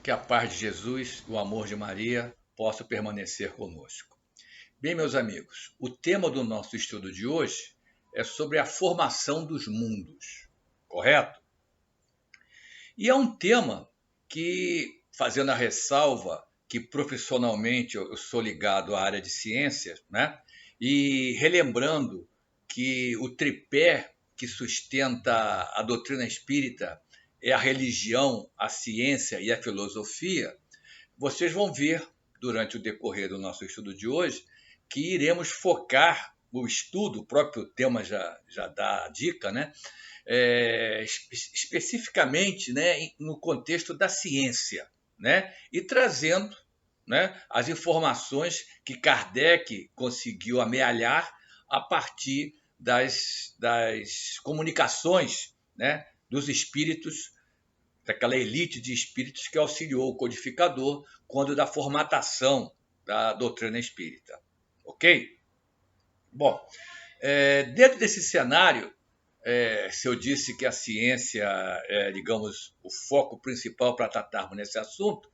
Que a paz de Jesus, o amor de Maria, possa permanecer conosco. Bem, meus amigos, o tema do nosso estudo de hoje é sobre a formação dos mundos, correto? E é um tema que, fazendo a ressalva que profissionalmente eu sou ligado à área de ciências, né? E relembrando que o tripé que sustenta a doutrina espírita é a religião, a ciência e a filosofia, vocês vão ver durante o decorrer do nosso estudo de hoje que iremos focar o estudo, o próprio tema já dá a dica, né? Especificamente, né, no contexto da ciência, né? E trazendo, né, as informações que Kardec conseguiu amealhar a partir das comunicações, né, dos espíritos, daquela elite de espíritos que auxiliou o codificador quando da formatação da doutrina espírita. Ok? Bom, dentro desse cenário, se eu disse que a ciência é, digamos, o foco principal para tratarmos nesse assunto,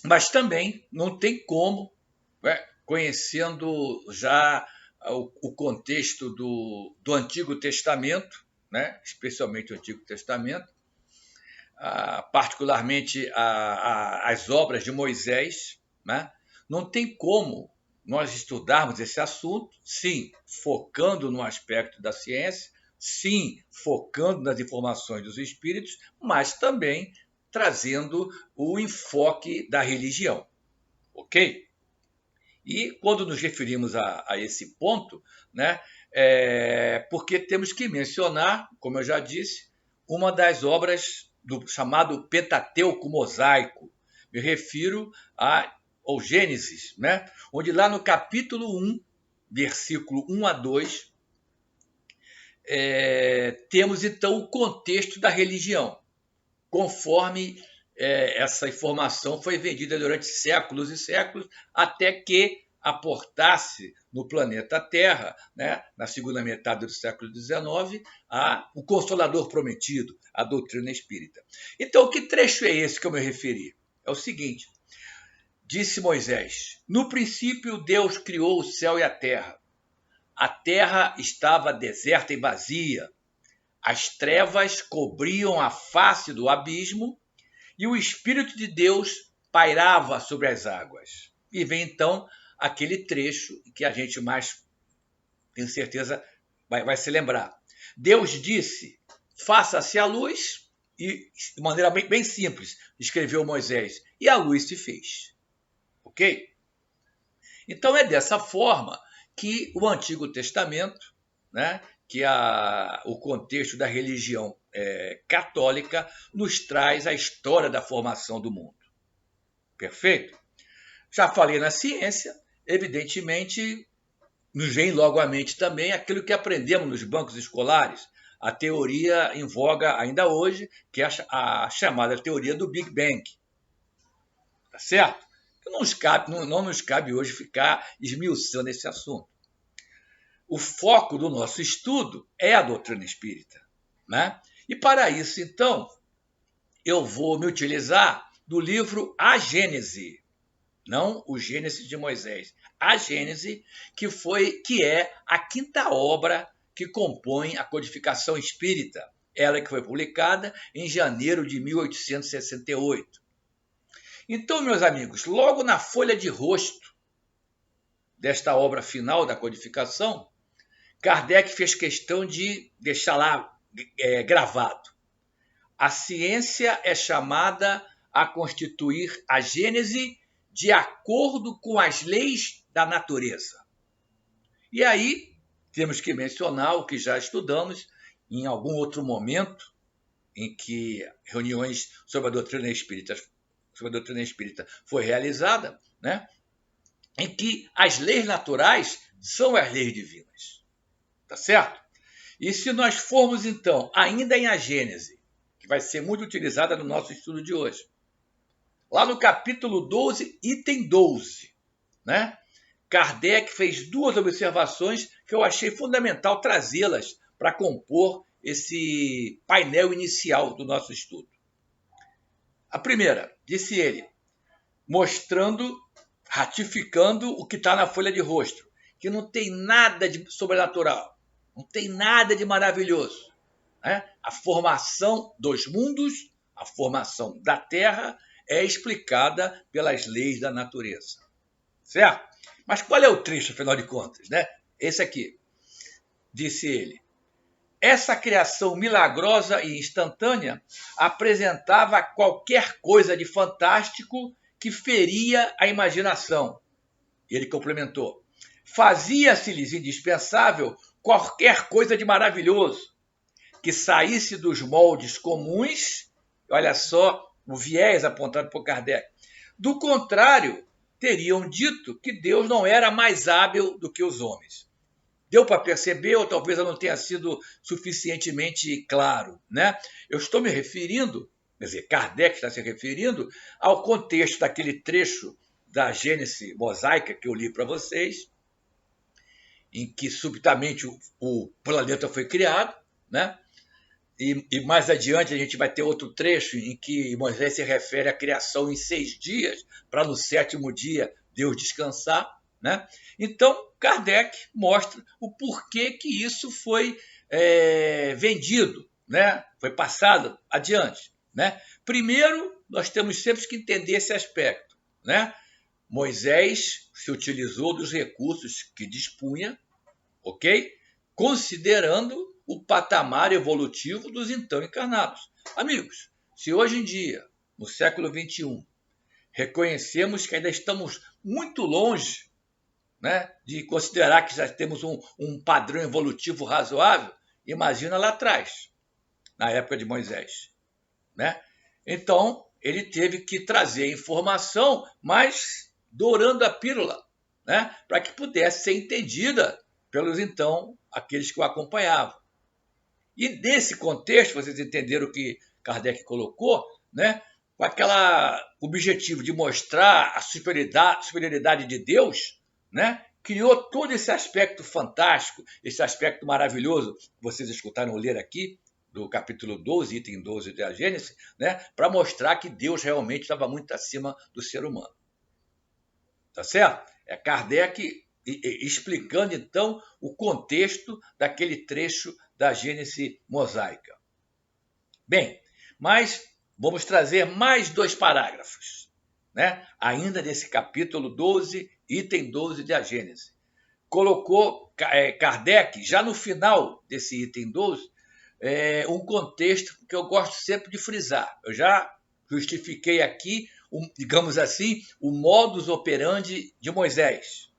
mas também não tem como, né, conhecendo já o contexto do Antigo Testamento, né, especialmente o Antigo Testamento, particularmente as obras de Moisés, né, não tem como nós estudarmos esse assunto, sim, focando no aspecto da ciência, sim, focando nas informações dos espíritos, mas também trazendo o enfoque da religião, ok? E quando nos referimos a esse ponto, né, porque temos que mencionar, como eu já disse, uma das obras do chamado Pentateuco Mosaico. Me refiro ao Gênesis, né, onde lá no capítulo 1, versículo 1 a 2, temos então o contexto da religião, conforme essa informação foi vendida durante séculos e séculos, até que aportasse no planeta Terra, né, na segunda metade do século XIX, o Consolador Prometido, a doutrina espírita. Então, que trecho é esse que eu me referi? É o seguinte: disse Moisés: no princípio Deus criou o céu e a terra. A terra estava deserta e vazia. As trevas cobriam a face do abismo e o Espírito de Deus pairava sobre as águas. E vem então aquele trecho que a gente mais, tenho certeza, vai se lembrar. Deus disse: faça-se a luz, e de maneira bem simples, escreveu Moisés, e a luz se fez. Ok? Então é dessa forma que o Antigo Testamento, né, que o contexto da religião católica, nos traz a história da formação do mundo. Perfeito? Já falei na ciência, evidentemente, nos vem logo à mente também aquilo que aprendemos nos bancos escolares, a teoria em voga ainda hoje, que é a chamada teoria do Big Bang. Tá certo? Não nos cabe hoje ficar esmiuçando esse assunto. O foco do nosso estudo é a doutrina espírita, né? E para isso, então, eu vou me utilizar do livro A Gênese, não o Gênesis de Moisés, a Gênese, que é a quinta obra que compõe a codificação espírita, ela que foi publicada em janeiro de 1868. Então, meus amigos, logo na folha de rosto desta obra final da codificação, Kardec fez questão de deixar lá gravado: a ciência é chamada a constituir a Gênese de acordo com as leis da natureza. E aí temos que mencionar o que já estudamos em algum outro momento, em que reuniões sobre a doutrina espírita foi realizada, né? Em que as leis naturais são as leis divinas. Tá certo? E se nós formos, então, ainda em A Gênese, que vai ser muito utilizada no nosso estudo de hoje, lá no capítulo 12, item 12, né? Kardec fez duas observações que eu achei fundamental trazê-las para compor esse painel inicial do nosso estudo. A primeira, disse ele, mostrando, ratificando o que está na folha de rosto, que não tem nada de sobrenatural, não tem nada de maravilhoso. Né? A formação dos mundos, a formação da Terra é explicada pelas leis da natureza. Certo? Mas qual é o trecho, afinal de contas? Né? Esse aqui, disse ele. Essa criação milagrosa e instantânea apresentava qualquer coisa de fantástico que feria a imaginação. Ele complementou. Fazia-se-lhes indispensável qualquer coisa de maravilhoso, que saísse dos moldes comuns, olha só o viés apontado por Kardec. Do contrário, teriam dito que Deus não era mais hábil do que os homens. Deu para perceber, ou talvez eu não tenha sido suficientemente claro, né? Eu estou me referindo, quer dizer, Kardec está se referindo ao contexto daquele trecho da Gênese mosaica que eu li para vocês, em que subitamente o planeta foi criado, né? E mais adiante a gente vai ter outro trecho em que Moisés se refere à criação em 6 dias, para no 7º dia Deus descansar. Né? Então, Kardec mostra o porquê que isso foi vendido, né? Foi passado adiante. Né? Primeiro, nós temos sempre que entender esse aspecto. Né? Moisés se utilizou dos recursos que dispunha, ok? Considerando o patamar evolutivo dos então encarnados. Amigos, se hoje em dia, no século XXI, reconhecemos que ainda estamos muito longe, né, de considerar que já temos um padrão evolutivo razoável, imagina lá atrás, na época de Moisés. Né? Então, ele teve que trazer informação, mas dourando a pílula, né, para que pudesse ser entendida pelos então aqueles que o acompanhavam. E nesse contexto, vocês entenderam o que Kardec colocou, né? Com aquele objetivo de mostrar a superioridade de Deus, né? Criou todo esse aspecto fantástico, esse aspecto maravilhoso, que vocês escutaram ler aqui, do capítulo 12, item 12 da Gênesis, né? Para mostrar que Deus realmente estava muito acima do ser humano. Tá certo? É Kardec explicando, então, o contexto daquele trecho da Gênese mosaica. Bem, mas vamos trazer mais 2 parágrafos, né? Ainda nesse capítulo 12, item 12 da Gênese. Colocou Kardec, já no final desse item 12, um contexto que eu gosto sempre de frisar. Eu já justifiquei aqui, digamos assim, o modus operandi de Moisés.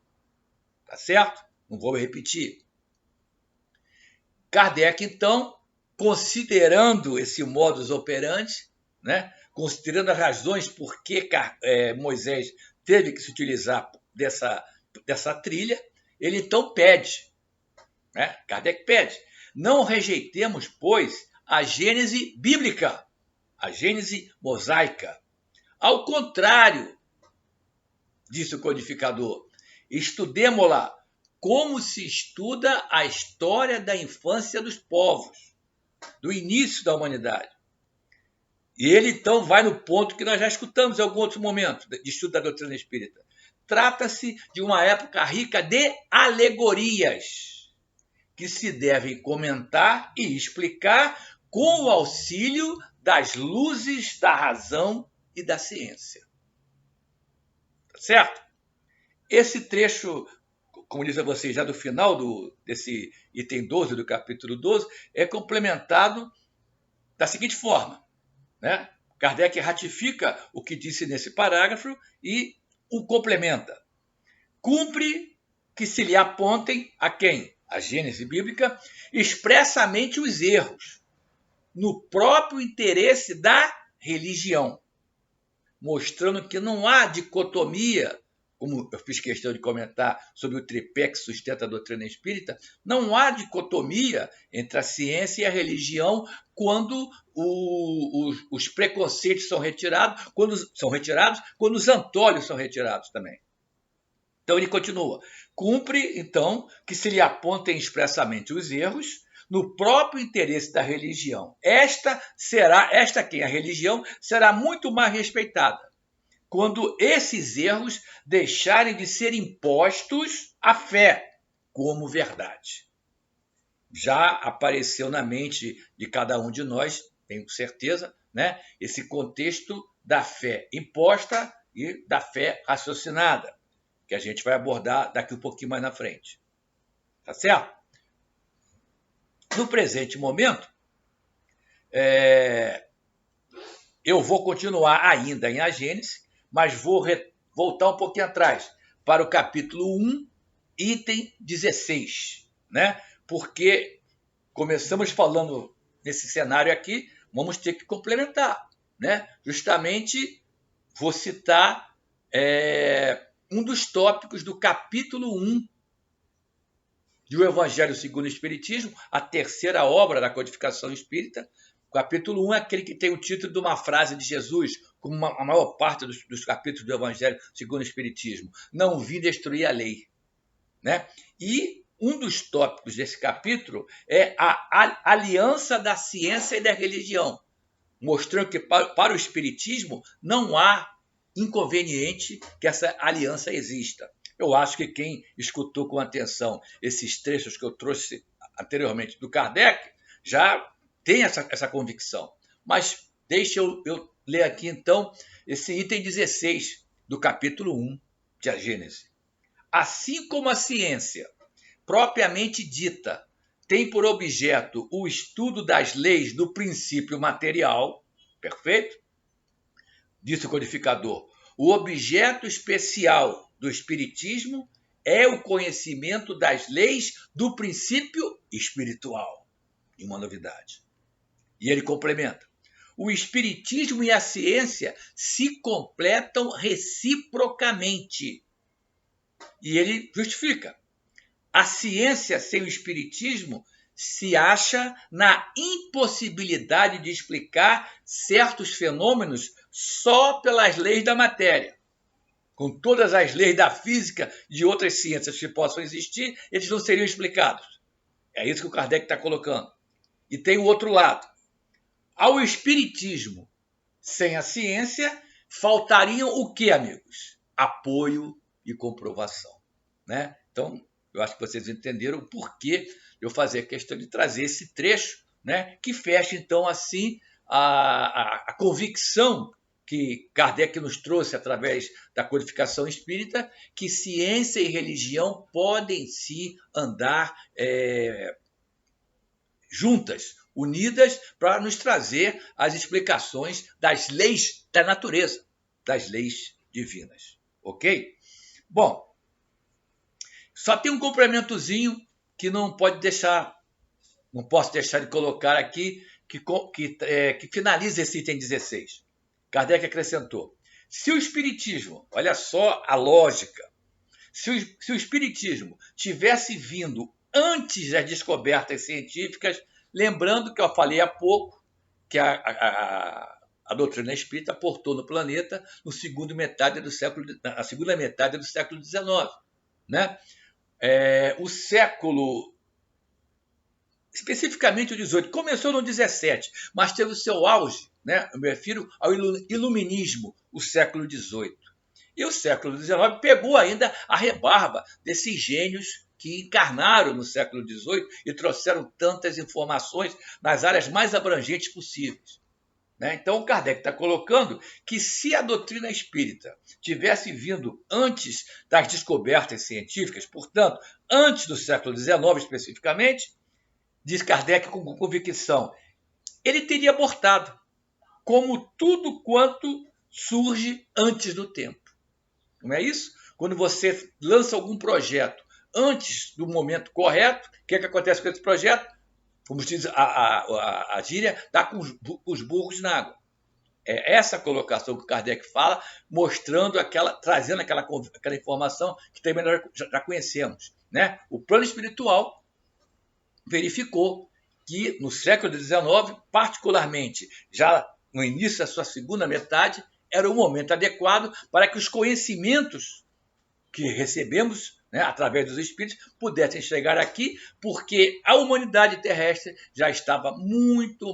Tá certo? Não vou repetir. Kardec, então, considerando esse modus operandi, né, considerando as razões por que Moisés teve que se utilizar dessa trilha, ele então pede, né, Kardec pede, não rejeitemos, pois, a Gênese bíblica, a Gênese mosaica. Ao contrário, disse o codificador, estudemo-la como se estuda a história da infância dos povos, do início da humanidade. E ele, então, vai no ponto que nós já escutamos em algum outro momento de estudo da doutrina espírita. Trata-se de uma época rica de alegorias, que se devem comentar e explicar com o auxílio das luzes da razão e da ciência. Tá certo? Esse trecho, como disse a vocês, já do final desse item 12 do capítulo 12, é complementado da seguinte forma. Né? Kardec ratifica o que disse nesse parágrafo e o complementa. Cumpre que se lhe apontem a quem? A Gênese bíblica, expressamente os erros, no próprio interesse da religião, mostrando que não há dicotomia, como eu fiz questão de comentar sobre o tripé que sustenta a doutrina espírita, não há dicotomia entre a ciência e a religião quando os preconceitos são retirados, quando os antólogos são retirados também. Então ele continua. Cumpre, então, que se lhe apontem expressamente os erros, no próprio interesse da religião. A religião será muito mais respeitada quando esses erros deixarem de ser impostos à fé como verdade. Já apareceu na mente de cada um de nós, tenho certeza, né, esse contexto da fé imposta e da fé raciocinada, que a gente vai abordar daqui um pouquinho mais na frente. Tá certo? No presente momento, eu vou continuar ainda em A Gênese, mas vou voltar um pouquinho atrás, para o capítulo 1, item 16, né? Porque começamos falando nesse cenário aqui, vamos ter que complementar, né? Justamente vou citar um dos tópicos do capítulo 1 do Evangelho segundo o Espiritismo, a terceira obra da codificação espírita. O capítulo 1 é aquele que tem o título de uma frase de Jesus, como a maior parte dos capítulos do Evangelho segundo o Espiritismo. Não vim destruir a lei. Né? E um dos tópicos desse capítulo é a aliança da ciência e da religião, mostrando que para o Espiritismo não há inconveniente que essa aliança exista. Eu acho que quem escutou com atenção esses trechos que eu trouxe anteriormente do Kardec já tem essa convicção. Mas deixa eu ler aqui, então, esse item 16 do capítulo 1 de A Gênese. Assim como a ciência, propriamente dita, tem por objeto o estudo das leis do princípio material, perfeito? Disse o codificador, o objeto especial do Espiritismo é o conhecimento das leis do princípio espiritual. E uma novidade. E ele complementa. O Espiritismo e a ciência se completam reciprocamente. E ele justifica. A ciência sem o Espiritismo se acha na impossibilidade de explicar certos fenômenos só pelas leis da matéria. Com todas as leis da física e de outras ciências que possam existir, eles não seriam explicados. É isso que o Kardec está colocando. E tem o outro lado. Ao Espiritismo, sem a ciência, faltariam o quê, amigos? Apoio e comprovação. Né? Então, eu acho que vocês entenderam o porquê eu fazer questão de trazer esse trecho, né, que fecha, então, assim, a convicção que Kardec nos trouxe através da codificação espírita, que ciência e religião podem se andar juntas, unidas, para nos trazer as explicações das leis da natureza, das leis divinas. Ok? Bom, só tem um complementozinho que não posso deixar de colocar aqui, que finaliza esse item 16. Kardec acrescentou, se o Espiritismo, olha só a lógica, se o Espiritismo tivesse vindo antes das descobertas científicas, lembrando que eu falei há pouco que a doutrina espírita aportou no planeta na segunda metade do século XIX. Né? O século, especificamente o XVIII, começou no XVII, mas teve o seu auge, né? Eu me refiro ao iluminismo, o século XVIII. E o século XIX pegou ainda a rebarba desses gênios que encarnaram no século XVIII e trouxeram tantas informações nas áreas mais abrangentes possíveis. Né? Então, o Kardec está colocando que se a doutrina espírita tivesse vindo antes das descobertas científicas, portanto, antes do século XIX especificamente, diz Kardec com convicção, ele teria abortado, como tudo quanto surge antes do tempo. Não é isso? Quando você lança algum projeto antes do momento correto, o que acontece com esse projeto? Como diz a gíria, está com os burros na água. É essa colocação que o Kardec fala, trazendo aquela informação que também nós já conhecemos. Né? O plano espiritual verificou que no século XIX, particularmente já no início da sua segunda metade, era o momento adequado para que os conhecimentos que recebemos né, através dos espíritos, pudessem chegar aqui, porque a humanidade terrestre já estava muito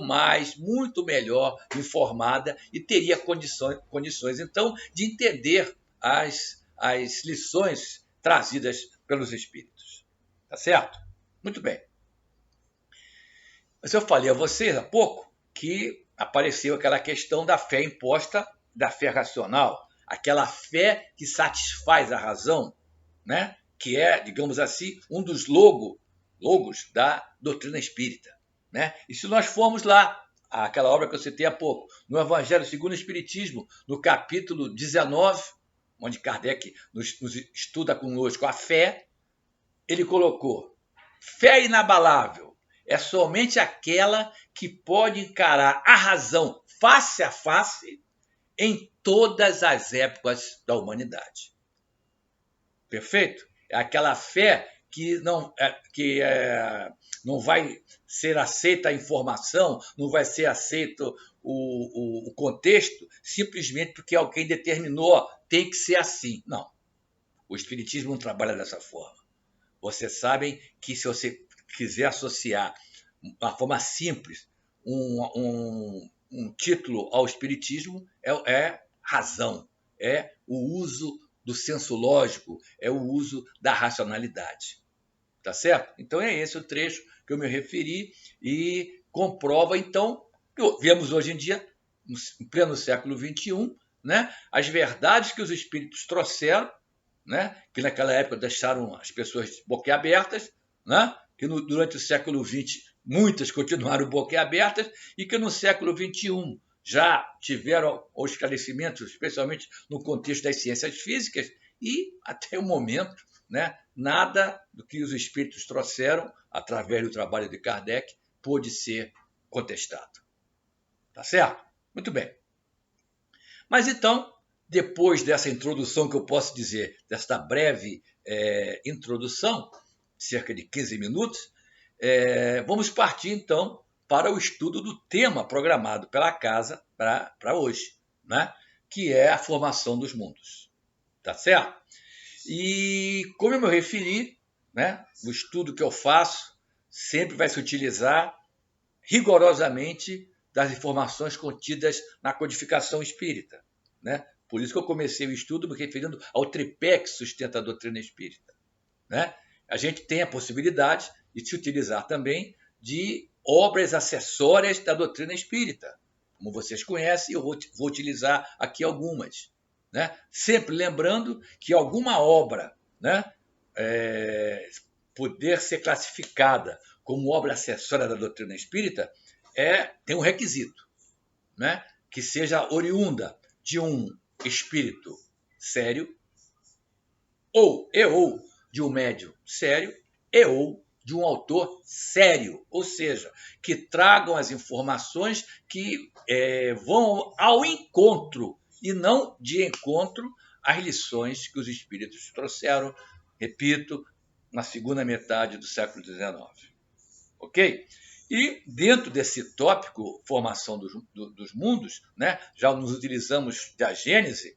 melhor informada e teria condições então, de entender as lições trazidas pelos espíritos. Tá certo? Muito bem. Mas eu falei a vocês há pouco que apareceu aquela questão da fé imposta, da fé racional, aquela fé que satisfaz a razão, né? Que é, digamos assim, um dos logos da doutrina espírita. Né? E se nós formos lá, aquela obra que eu citei há pouco, no Evangelho segundo o Espiritismo, no capítulo 19, onde Kardec nos estuda conosco a fé, ele colocou: fé inabalável é somente aquela que pode encarar a razão face a face em todas as épocas da humanidade. Perfeito? É aquela fé que não vai ser aceita a informação, não vai ser aceito o contexto, simplesmente porque alguém determinou, tem que ser assim. Não. O Espiritismo não trabalha dessa forma. Vocês sabem que se você quiser associar uma forma simples um título ao Espiritismo, é razão, é o uso do senso lógico, é o uso da racionalidade. Tá certo? Então é esse o trecho que eu me referi e comprova, então, que vemos hoje em dia, em pleno século XXI, né, as verdades que os espíritos trouxeram, né, que naquela época deixaram as pessoas boquiabertas, né, que durante o século XX muitas continuaram boquiabertas e que no século XXI já tiveram os esclarecimentos, especialmente no contexto das ciências físicas, e até o momento, né, nada do que os espíritos trouxeram, através do trabalho de Kardec, pôde ser contestado. Tá certo? Muito bem. Mas então, depois dessa introdução que eu posso dizer, desta breve introdução, cerca de 15 minutos, vamos partir então para o estudo do tema programado pela casa para hoje, né? Que é a formação dos mundos. Tá certo? E como eu me referi, né, o estudo que eu faço sempre vai se utilizar rigorosamente das informações contidas na codificação espírita. Né? Por isso que eu comecei o estudo me referindo ao tripé que sustenta a doutrina espírita. Né? A gente tem a possibilidade de se utilizar também de obras acessórias da doutrina espírita. Como vocês conhecem, eu vou utilizar aqui algumas. Né? Sempre lembrando que alguma obra, né, poder ser classificada como obra acessória da doutrina espírita tem um requisito, né, que seja oriunda de um espírito sério, ou de um médium sério, ou de um autor sério, ou seja, que tragam as informações que vão ao encontro e não de encontro às lições que os espíritos trouxeram, repito, na segunda metade do século XIX. Ok? E dentro desse tópico, formação dos mundos, né, já nos utilizamos da Gênese,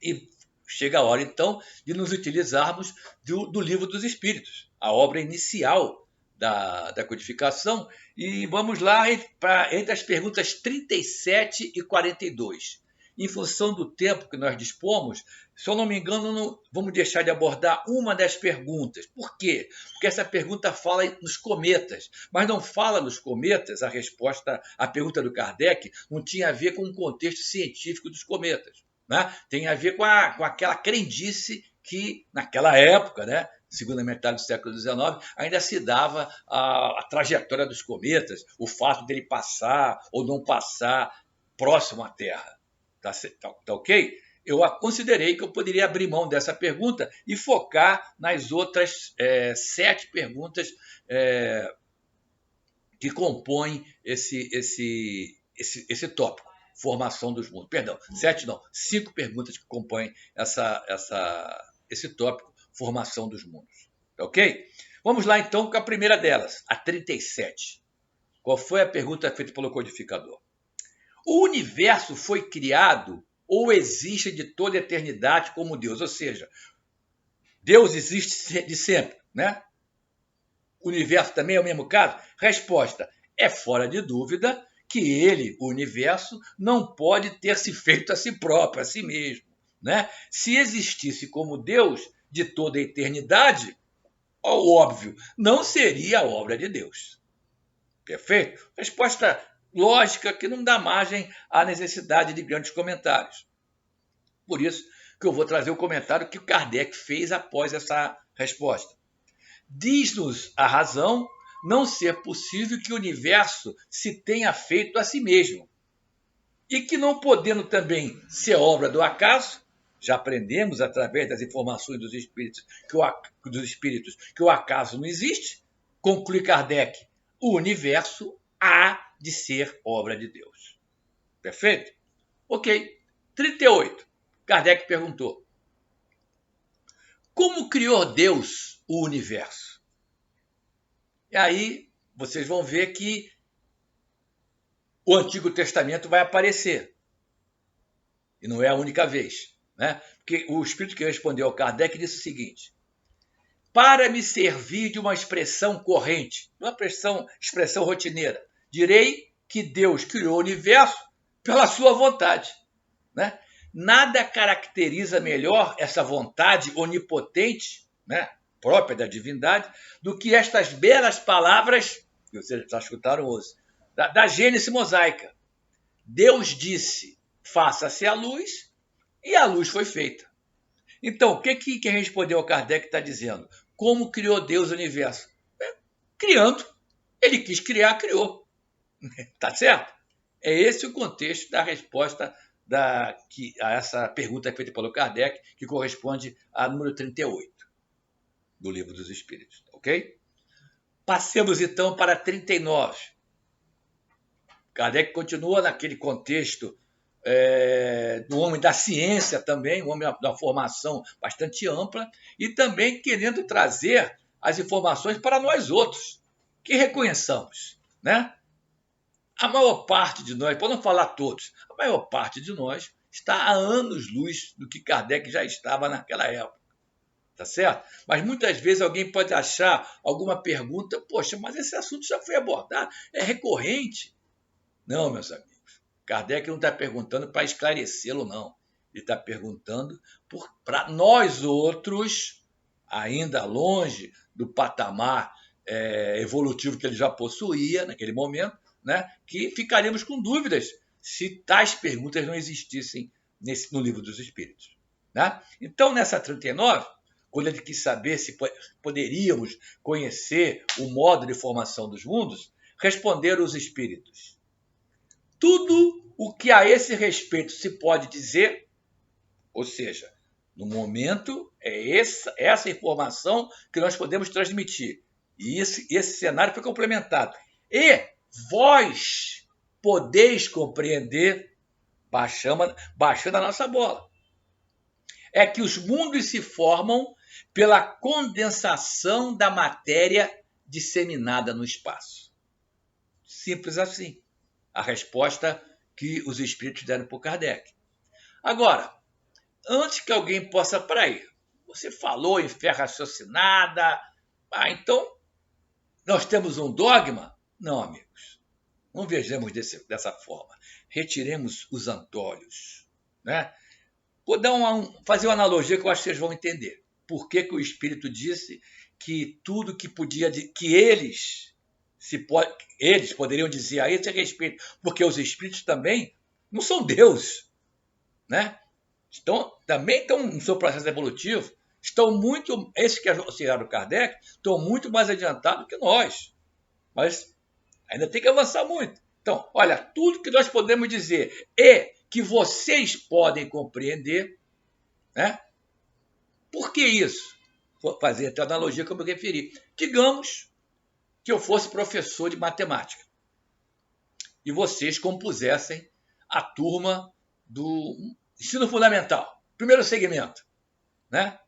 e chega a hora, então, de nos utilizarmos do Livro dos Espíritos, a obra inicial da codificação, e vamos lá entre as perguntas 37 e 42. Em função do tempo que nós dispomos, se eu não me engano, vamos deixar de abordar uma das perguntas. Por quê? Porque essa pergunta fala nos cometas, mas não fala nos cometas, a resposta à pergunta do Kardec não tinha a ver com o contexto científico dos cometas. Né? Tem a ver com aquela crendice que, naquela época, né, segunda metade do século XIX, ainda se dava a trajetória dos cometas, o fato dele passar ou não passar próximo à Terra. Tá ok? Eu considerei que eu poderia abrir mão dessa pergunta e focar nas outras 7 perguntas que compõem esse tópico, formação dos mundos. Perdão, 7 não, 5 perguntas que compõem esse tópico, formação dos mundos. Ok? Vamos lá então com a primeira delas, a 37. Qual foi a pergunta feita pelo codificador? O universo foi criado ou existe de toda a eternidade como Deus? Ou seja, Deus existe de sempre, né? O universo também é o mesmo caso? Resposta: é fora de dúvida que ele, o universo, não pode ter se feito a si próprio, a si mesmo, né? Se existisse como Deus de toda a eternidade, óbvio, não seria a obra de Deus. Perfeito? Resposta lógica que não dá margem à necessidade de grandes comentários. Por isso que eu vou trazer o comentário que o Kardec fez após essa resposta. Diz-nos a razão não ser possível que o universo se tenha feito a si mesmo, e que não podendo também ser obra do acaso, já aprendemos através das informações dos espíritos que o acaso não existe, conclui Kardec, o universo há de ser obra de Deus. Perfeito? Ok. 38. Kardec perguntou: como criou Deus o universo? E aí vocês vão ver que o Antigo Testamento vai aparecer. E não é a única vez, né? Porque o espírito que respondeu ao Kardec disse o seguinte: para me servir de uma expressão corrente, de uma expressão rotineira, direi que Deus criou o universo pela sua vontade, né? Nada caracteriza melhor essa vontade onipotente, né, própria da divindade, do que estas belas palavras que vocês já escutaram hoje, da Gênese mosaica. Deus disse, faça-se a luz, e a luz foi feita. Então, o que quem respondeu ao Kardec está dizendo? Como criou Deus o universo? Criando. Ele quis criar, criou. Tá certo? É esse o contexto da resposta a essa pergunta feita pelo Kardec, que corresponde a número 38 do Livro dos Espíritos. Ok? Passemos então para 39. Kardec continua naquele contexto do homem da ciência também, um homem da formação bastante ampla, e também querendo trazer as informações para nós outros, que reconheçamos, né? A maior parte de nós, para não falar todos, a maior parte de nós está há anos-luz do que Kardec já estava naquela época. Tá certo? Mas muitas vezes alguém pode achar alguma pergunta, poxa, mas esse assunto já foi abordado, é recorrente. Não, meus amigos. Kardec não está perguntando para esclarecê-lo, não. Ele está perguntando para nós outros, ainda longe do patamar evolutivo que ele já possuía naquele momento, né, que ficaríamos com dúvidas se tais perguntas não existissem no Livro dos Espíritos. Né? Então, nessa 39, quando ele quis saber se poderíamos conhecer o modo de formação dos mundos, responderam os espíritos: tudo o que a esse respeito se pode dizer, ou seja, no momento é essa informação que nós podemos transmitir. E esse cenário foi complementado. E vós podeis compreender, baixando a nossa bola, é que os mundos se formam pela condensação da matéria disseminada no espaço. Simples assim. A resposta que os espíritos deram para o Kardec. Agora, antes que alguém possa aí, você falou em fé raciocinada, então nós temos um dogma? Não, amigos. Não vejamos dessa forma. Retiremos os antolhos. Né? Vou fazer uma analogia que eu acho que vocês vão entender. Por que o Espírito disse que tudo que podia, que eles poderiam dizer a esse respeito, porque os Espíritos também não são Deus. Né? Também estão no seu processo evolutivo, esses que auxiliaram o Kardec, estão muito mais adiantados que nós. Mas ainda tem que avançar muito. Então, olha, tudo que nós podemos dizer é que vocês podem compreender, né? Por que isso? Vou fazer até a analogia que eu me referi. Digamos que eu fosse professor de matemática e vocês compusessem a turma do ensino fundamental, primeiro segmento, né?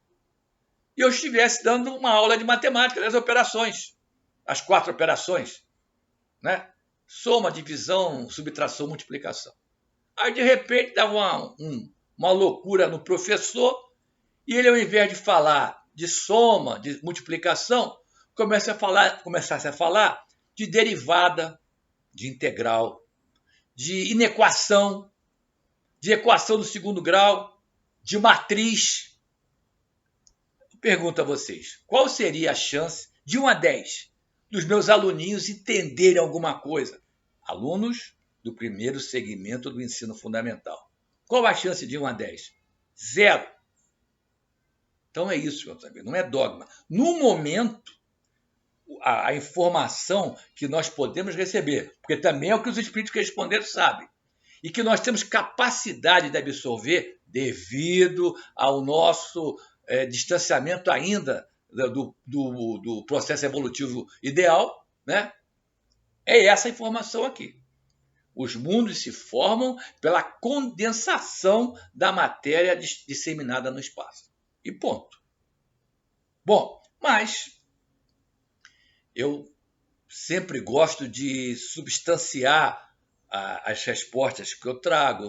E eu estivesse dando uma aula de matemática, das operações, as 4 operações, né? Soma, divisão, subtração, multiplicação. Aí, de repente, dava uma loucura no professor e ele, ao invés de falar de soma, de multiplicação, começasse a falar de derivada, de integral, de inequação, de equação do segundo grau, de matriz. Eu pergunto a vocês, qual seria a chance, de 1 a 10, dos meus aluninhos entenderem alguma coisa? Alunos do primeiro segmento do ensino fundamental. Qual a chance de 1 a 10? 0. Então é isso, meus amigos, não é dogma. No momento, a informação que nós podemos receber, porque também é o que os espíritos que responderam sabem, e que nós temos capacidade de absorver devido ao nosso distanciamento ainda do processo evolutivo ideal, né? É essa informação aqui. Os mundos se formam pela condensação da matéria disseminada no espaço. E ponto. Bom, mas eu sempre gosto de substanciar as respostas que eu trago,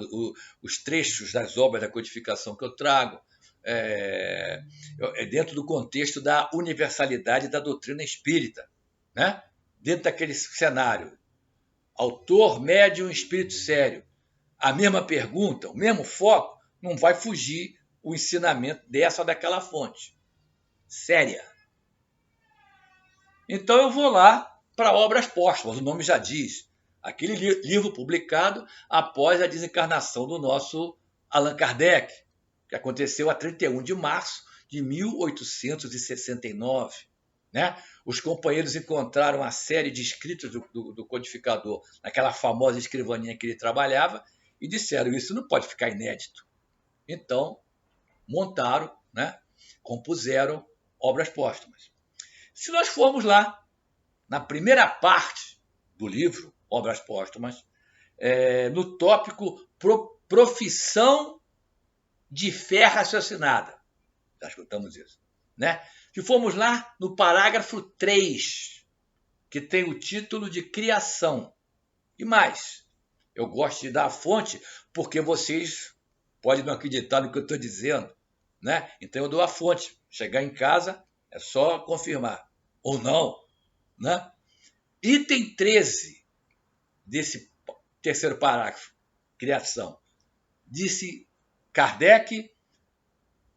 os trechos das obras da codificação que eu trago, dentro do contexto da universalidade da doutrina espírita, né? Dentro daquele cenário. Autor, médium, espírito sério. A mesma pergunta, o mesmo foco, não vai fugir o ensinamento dessa ou daquela fonte. Séria. Então eu vou lá para Obras Póstumas, o nome já diz. Aquele livro publicado após a desencarnação do nosso Allan Kardec, que aconteceu a 31 de março de 1869. Né? Os companheiros encontraram a série de escritos do codificador naquela famosa escrivaninha que ele trabalhava e disseram, isso não pode ficar inédito. Então, montaram, né? Compuseram Obras Póstumas. Se nós formos lá, na primeira parte do livro, Obras Póstumas, no tópico profissão de fé raciocinada. Já escutamos isso, né? Se formos lá no parágrafo 3, que tem o título de criação. E mais, eu gosto de dar a fonte porque vocês podem não acreditar no que eu estou dizendo, né? Então eu dou a fonte. Chegar em casa é só confirmar. Ou não, né? Item 13 desse terceiro parágrafo, criação. Disse Kardec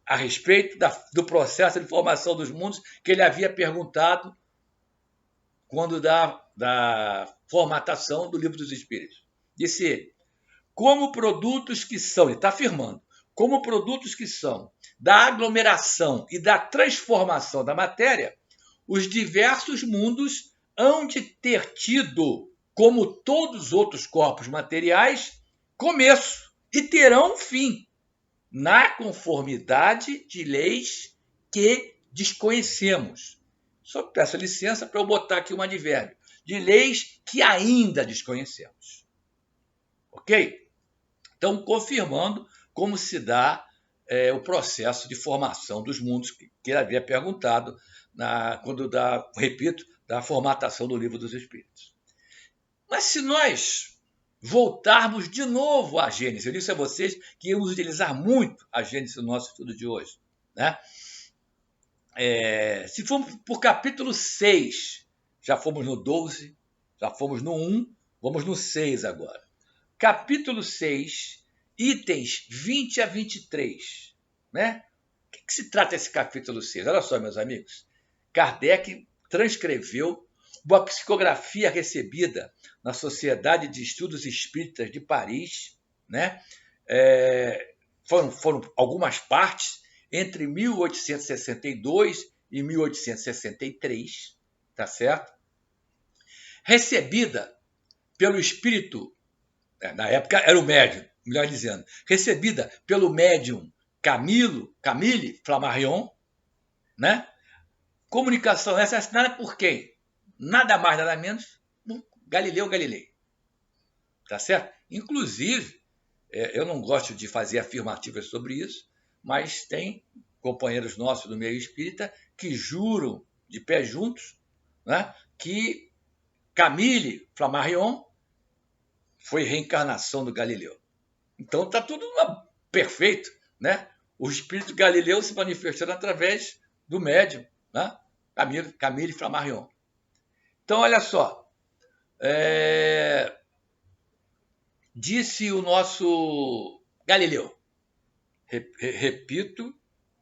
a respeito do processo de formação dos mundos que ele havia perguntado quando da formatação do Livro dos Espíritos. Disse ele, como produtos que são, ele está afirmando, como produtos que são da aglomeração e da transformação da matéria, os diversos mundos hão de ter tido, como todos os outros corpos materiais, começo e terão fim, na conformidade de leis que desconhecemos. Só peço licença para eu botar aqui um advérbio. De leis que ainda desconhecemos. Ok? Então, confirmando como se dá o processo de formação dos mundos que ele havia perguntado repito, da formatação do Livro dos Espíritos. Mas se nós voltarmos de novo à Gênesis, eu disse a vocês que íamos utilizar muito a Gênesis no nosso estudo de hoje, né? Se formos por capítulo 6, já fomos no 12, já fomos no 1, vamos no 6 agora. Capítulo 6, itens 20 a 23. Né? O que se trata esse capítulo 6? Olha só, meus amigos. Kardec transcreveu uma psicografia recebida na Sociedade de Estudos Espíritas de Paris, né? Foram algumas partes entre 1862 e 1863, tá certo? Recebida pelo espírito, na época era o médium, melhor dizendo, recebida pelo médium Camille Flammarion, né? Comunicação essa assinada por quem? Nada mais, nada menos, Galileu Galilei. Tá certo? Inclusive, eu não gosto de fazer afirmativas sobre isso, mas tem companheiros nossos do meio espírita que juram de pé juntos, né, que Camille Flammarion foi reencarnação do Galileu. Então está tudo perfeito, né? O espírito Galileu se manifestando através do médium, né? Camille Flammarion. Então, olha só, disse o nosso Galileu, repito,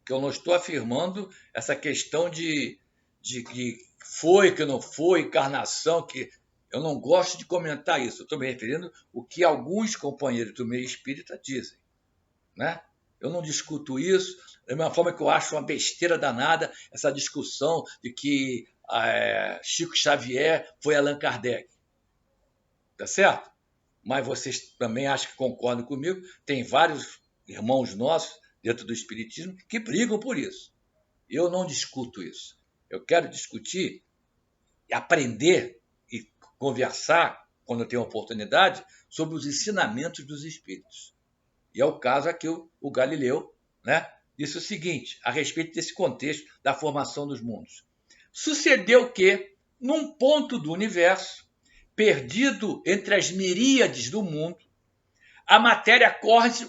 que eu não estou afirmando essa questão de que foi, que não foi, encarnação, que eu não gosto de comentar isso. Eu estou me referindo ao que alguns companheiros do meio espírita dizem, né? Eu não discuto isso, da mesma forma que eu acho uma besteira danada essa discussão de que Chico Xavier foi Allan Kardec. Tá certo? Mas vocês também acham que concordam comigo. Tem vários irmãos nossos dentro do Espiritismo que brigam por isso. Eu não discuto isso. Eu quero discutir e aprender e conversar, quando eu tenho oportunidade, sobre os ensinamentos dos Espíritos. E é o caso aqui, o Galileu, né, disse o seguinte, a respeito desse contexto da formação dos mundos. Sucedeu que, num ponto do universo, perdido entre as miríades do mundo, a matéria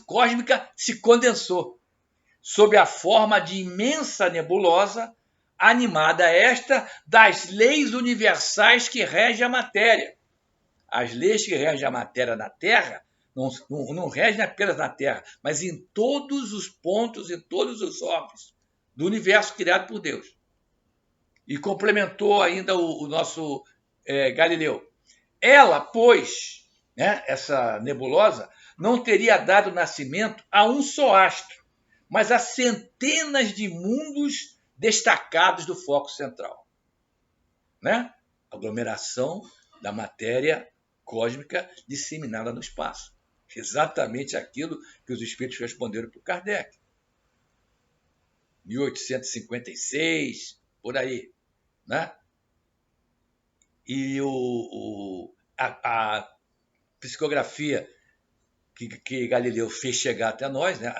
cósmica se condensou, sob a forma de imensa nebulosa, animada esta das leis universais que regem a matéria. As leis que regem a matéria na Terra não regem apenas na Terra, mas em todos os pontos, em todos os orbes do universo criado por Deus. E complementou ainda o nosso Galileu. Ela, pois, né, essa nebulosa, não teria dado nascimento a um só astro, mas a centenas de mundos destacados do foco central. Né? Aglomeração da matéria cósmica disseminada no espaço. Exatamente aquilo que os espíritos responderam para o Kardec. 1856, por aí. Né? E a psicografia que Galileu fez chegar até nós, né?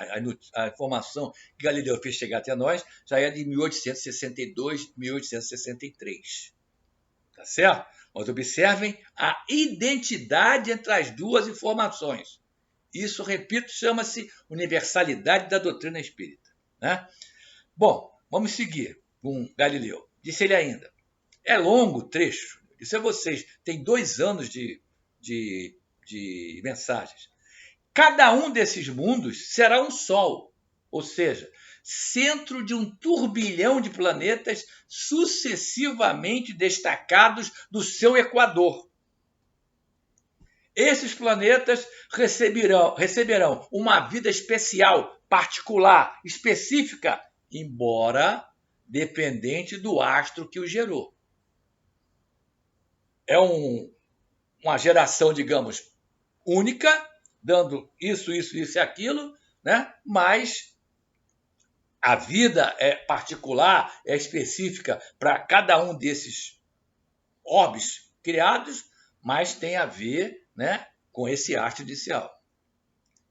A informação que Galileu fez chegar até nós já é de 1862, 1863. Tá certo? Mas observem a identidade entre as duas informações. Isso, repito, chama-se universalidade da doutrina espírita. Né? Bom, vamos seguir com Galileu. Disse ele ainda, é longo o trecho, disse a vocês, tem 2 anos de mensagens. Cada um desses mundos será um sol, ou seja, centro de um turbilhão de planetas sucessivamente destacados do seu equador. Esses planetas receberão uma vida especial, particular, específica, embora dependente do astro que o gerou. É uma geração, digamos, única, dando isso e aquilo, né? Mas a vida é particular, é específica para cada um desses orbes criados, mas tem a ver, né, com esse astro inicial.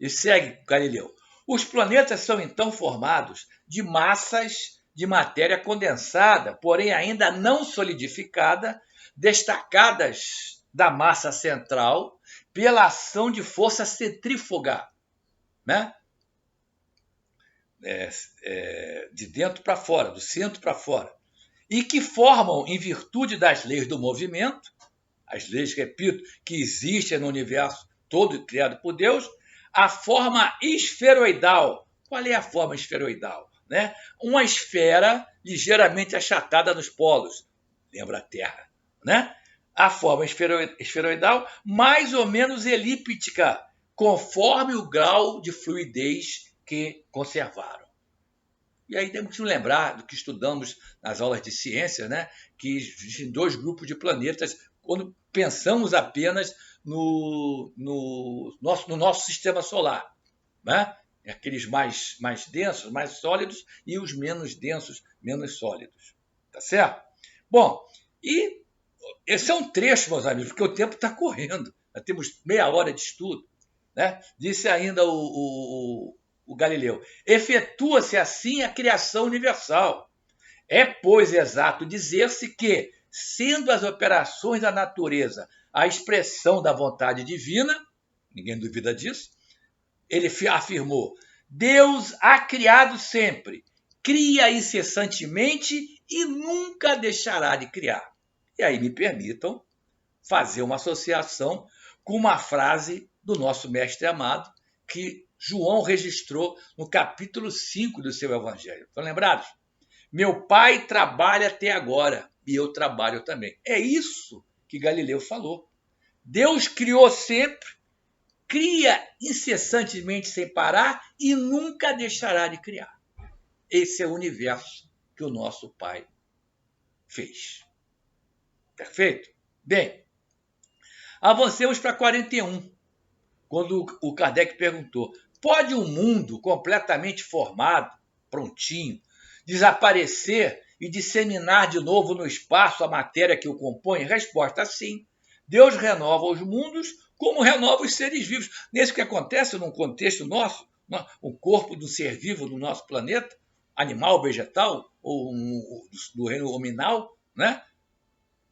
E segue Galileu. Os planetas são então formados de massas de matéria condensada, porém ainda não solidificada, destacadas da massa central pela ação de força centrífuga, né? De dentro para fora, do centro para fora, e que formam, em virtude das leis do movimento, as leis, repito, que existem no universo todo criado por Deus, a forma esferoidal. Qual é a forma esferoidal? Né? Uma esfera ligeiramente achatada nos polos, lembra a Terra, né? A forma esferoidal mais ou menos elíptica, conforme o grau de fluidez que conservaram. E aí temos que lembrar do que estudamos nas aulas de ciência, né? Que existem 2 grupos de planetas quando pensamos apenas no nosso sistema solar. Né? Aqueles mais densos, mais sólidos, e os menos densos, menos sólidos. Tá certo? Bom, e esse é um trecho, meus amigos, porque o tempo está correndo. Nós temos meia hora de estudo. Né? Disse ainda o Galileu, efetua-se assim a criação universal. É, pois, exato dizer-se que, sendo as operações da natureza a expressão da vontade divina, ninguém duvida disso, ele afirmou, Deus há criado sempre, cria incessantemente e nunca deixará de criar. E aí me permitam fazer uma associação com uma frase do nosso mestre amado, que João registrou no capítulo 5 do seu Evangelho. Estão lembrados? Meu pai trabalha até agora e eu trabalho também. É isso que Galileu falou. Deus criou sempre, cria incessantemente sem parar e nunca deixará de criar. Esse é o universo que o nosso pai fez. Perfeito? Bem, avancemos para 41, quando o Kardec perguntou: pode um mundo completamente formado, prontinho, desaparecer e disseminar de novo no espaço a matéria que o compõe? Resposta: sim. Deus renova os mundos como renova os seres vivos. Nesse que acontece num contexto nosso, o corpo do ser vivo do nosso planeta, animal, vegetal, ou do reino hominal, né?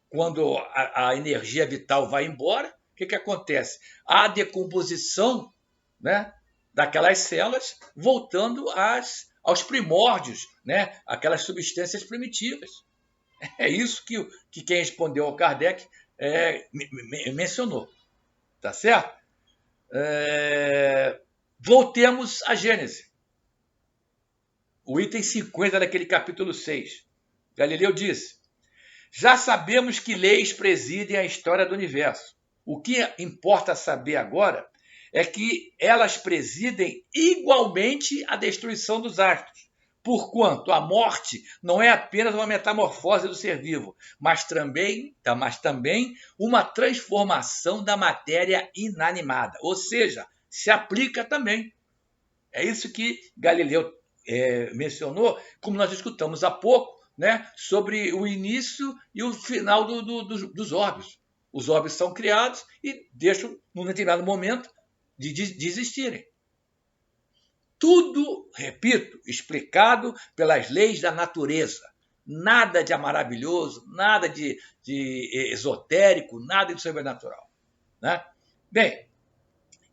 Quando a energia vital vai embora, o que acontece? Há a decomposição, né, daquelas células, voltando aos primórdios, né, aquelas substâncias primitivas. É isso que quem respondeu ao Kardec mencionou. Tá certo? Voltemos à Gênese. O item 50 daquele capítulo 6. Galileu disse: já sabemos que leis presidem a história do universo. O que importa saber agora é que elas presidem igualmente a destruição dos astros, porquanto a morte não é apenas uma metamorfose do ser vivo, mas também uma transformação da matéria inanimada, ou seja, se aplica também. É isso que Galileu mencionou, como nós escutamos há pouco, né, sobre o início e o final dos órbes. Os órbes são criados e deixam, num determinado momento, de existirem. Tudo, repito, explicado pelas leis da natureza. Nada de maravilhoso, nada de esotérico, nada de sobrenatural. Né? Bem,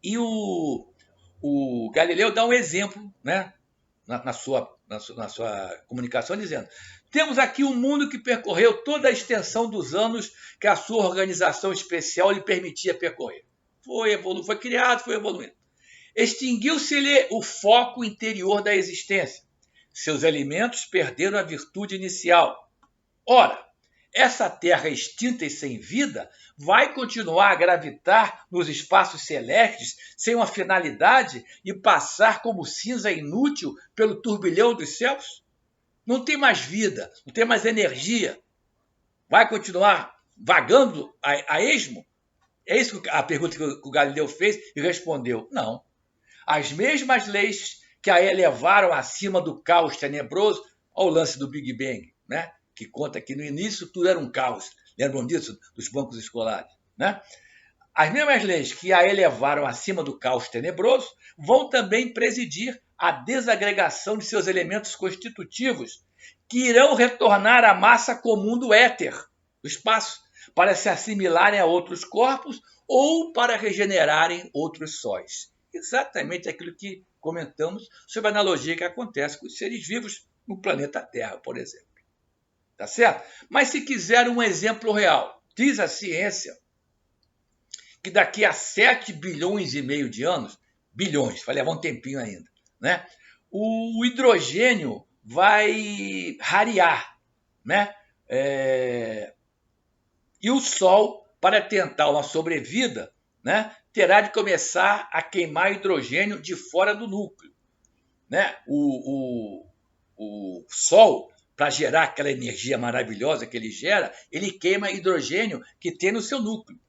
e o Galileu dá um exemplo, né, na sua comunicação, dizendo: temos aqui um mundo que percorreu toda a extensão dos anos que a sua organização especial lhe permitia percorrer. Foi criado, foi evoluindo. Extinguiu-se-lhe o foco interior da existência. Seus elementos perderam a virtude inicial. Ora, essa Terra extinta e sem vida vai continuar a gravitar nos espaços celestes sem uma finalidade e passar como cinza inútil pelo turbilhão dos céus? Não tem mais vida, não tem mais energia. Vai continuar vagando a esmo? É isso a pergunta que o Galileu fez e respondeu: não. As mesmas leis que a elevaram acima do caos tenebroso, ao lance do Big Bang, né? Que conta que no início tudo era um caos. Lembram disso? Dos bancos escolares. Né? As mesmas leis que a elevaram acima do caos tenebroso vão também presidir a desagregação de seus elementos constitutivos, que irão retornar à massa comum do éter, do espaço, para se assimilarem a outros corpos ou para regenerarem outros sóis. Exatamente aquilo que comentamos sobre a analogia que acontece com os seres vivos no planeta Terra, por exemplo. Tá certo? Mas se quiser um exemplo real, diz a ciência que daqui a 7 bilhões e meio de anos, bilhões, vai levar um tempinho ainda, né? O hidrogênio vai rarear, né? E o Sol, para tentar uma sobrevida, né, terá de começar a queimar hidrogênio de fora do núcleo. Né? O Sol, para gerar aquela energia maravilhosa que ele gera, ele queima hidrogênio que tem no seu núcleo.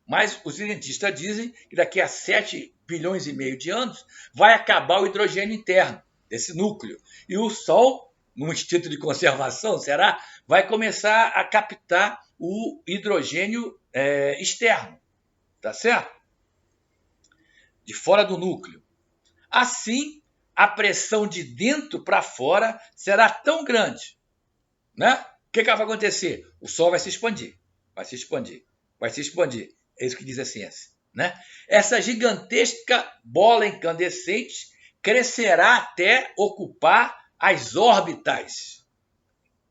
Mas os cientistas dizem que daqui a 7 bilhões e meio de anos vai acabar o hidrogênio interno desse núcleo. E o Sol, num instinto de conservação, vai começar a captar o hidrogênio externo. Tá certo? De fora do núcleo. Assim, a pressão de dentro para fora será tão grande, né? O que vai acontecer? O Sol vai se expandir, vai se expandir, vai se expandir. É isso que diz a ciência, né? Essa gigantesca bola incandescente crescerá até ocupar as órbitas.